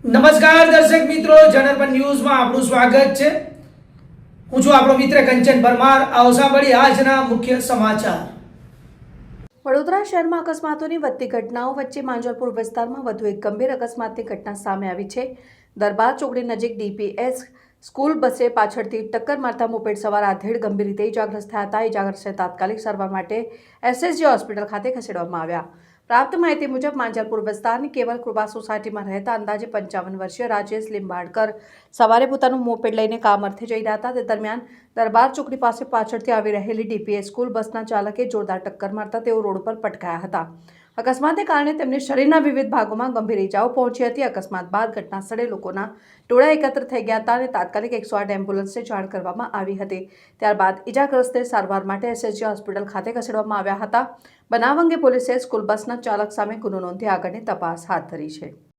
નમસ્કાર દર્શક મિત્રો, જનરપન ન્યૂઝમાં આપનું સ્વાગત છે। હું છું આપણો મિત્ર કંચન પરમાર। આવો સાંભળીએ આજના મુખ્ય સમાચાર। વડોદરા શહેરમાં અકસ્માતોની વધતી ઘટનાઓ વચ્ચે માંજલપુર વિસ્તારમાં વધુ એક ગંભીર અકસ્માતની ઘટના સામે આવી છે। દરબાર ચોકડી નજીક ડીપીએસ સ્કૂલ બસે પાછળથી ટક્કર મારતા મોપેડ સવાર આધેડ ગંભીર રીતે ઇજાગ્રસ્ત થયા હતા। ઇજાગ્રસ્તને તાત્કાલિક સારવાર માટે એસએસજી હોસ્પિટલ ખાતે ખસેડવામાં આવ્યા। પ્રાપ્ત માહિતી મુજબ માંજલપુર વિસ્તારની કેવલ કૃપા સોસાયટીમાં રહેતા અંદાજે 55 વર્ષીય રાજેશ લીંબાડકર સવારે પોતાનું મોપેડ લઈને કામ અર્થે જઈ રહ્યા હતા। તે દરમિયાન દરબાર ચોકડી પાસે પાછળથી આવી રહેલી ડીપીએસ સ્કૂલ બસના ચાલકે જોરદાર ટક્કર મારતા તેઓ રોડ પર પટકાયા હતા। અકસ્માતને કારણે તેમને શરીરના વિવિધ ભાગોમાં ગંભીર ઇજાઓ પહોંચી હતી। અકસ્માત બાદ ઘટના સ્થળે લોકોના ટોળા એકત્ર થઈ ગયા હતા અને તાત્કાલિક 108 એમ્બ્યુલન્સને જાણ કરવામાં આવી હતી। ત્યારબાદ ઇજાગ્રસ્તને સારવાર માટે એસએસજી હોસ્પિટલ ખાતે ખસેડવામાં આવ્યા હતા। બનાવ અંગે પોલીસે સ્કૂલ બસના ચાલક સામે ગુનો નોંધી આગળની તપાસ હાથ ધરી છે।